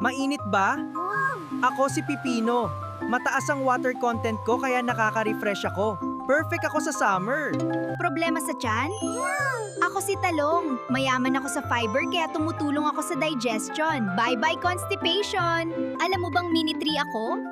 Mainit ba? Ako si Pipino. Mataas ang water content ko kaya nakaka-refresh ako. Perfect ako sa summer. Problema sa tiyan? Ako si Talong. Mayaman ako sa fiber kaya tumutulong ako sa digestion. Bye-bye constipation! Alam mo bang mini tree ako?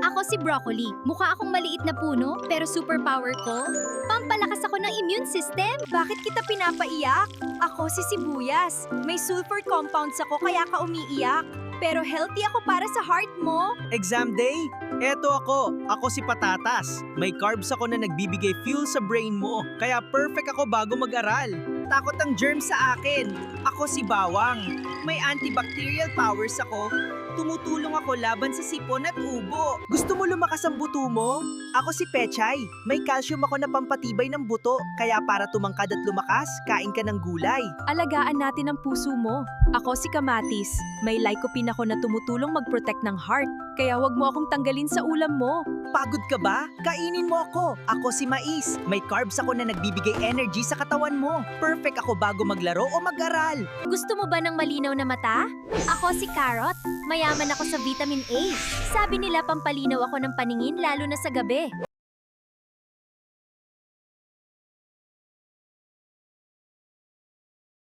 Ako si Broccoli. Mukha akong maliit na puno, pero superpower ko? Pampalakas ako ng immune system. Bakit kita pinapaiyak? Ako si Sibuyas. May sulfur compounds ako kaya ka umiiyak. Pero healthy ako para sa heart mo. Exam day? Eto ako. Ako si Patatas. May carbs ako na nagbibigay fuel sa brain mo. Kaya perfect ako bago mag-aral. Takot ang germs sa akin. Ako si Bawang. May antibacterial powers ako. Tumutulong ako laban sa sipon at ubo. Gusto mo lumakas ang buto mo? Ako si Pechay. May calcium ako na pampatibay ng buto. Kaya para tumangkad at lumakas, kain ka ng gulay. Alagaan natin ang puso mo. Ako si Kamatis. May lycopene ako na tumutulong mag-protect ng heart. Kaya wag mo akong tanggalin sa ulam mo. Pagod ka ba? Kainin mo ako. Ako si Mais. May carbs ako na nagbibigay energy sa katawan mo. Perfect ako bago maglaro o mag-aral. Gusto mo ba ng malinaw na mata? Ako si Carrot. Mayaman ako sa vitamin A. Sabi nila pampalinaw ako ng paningin lalo na sa gabi.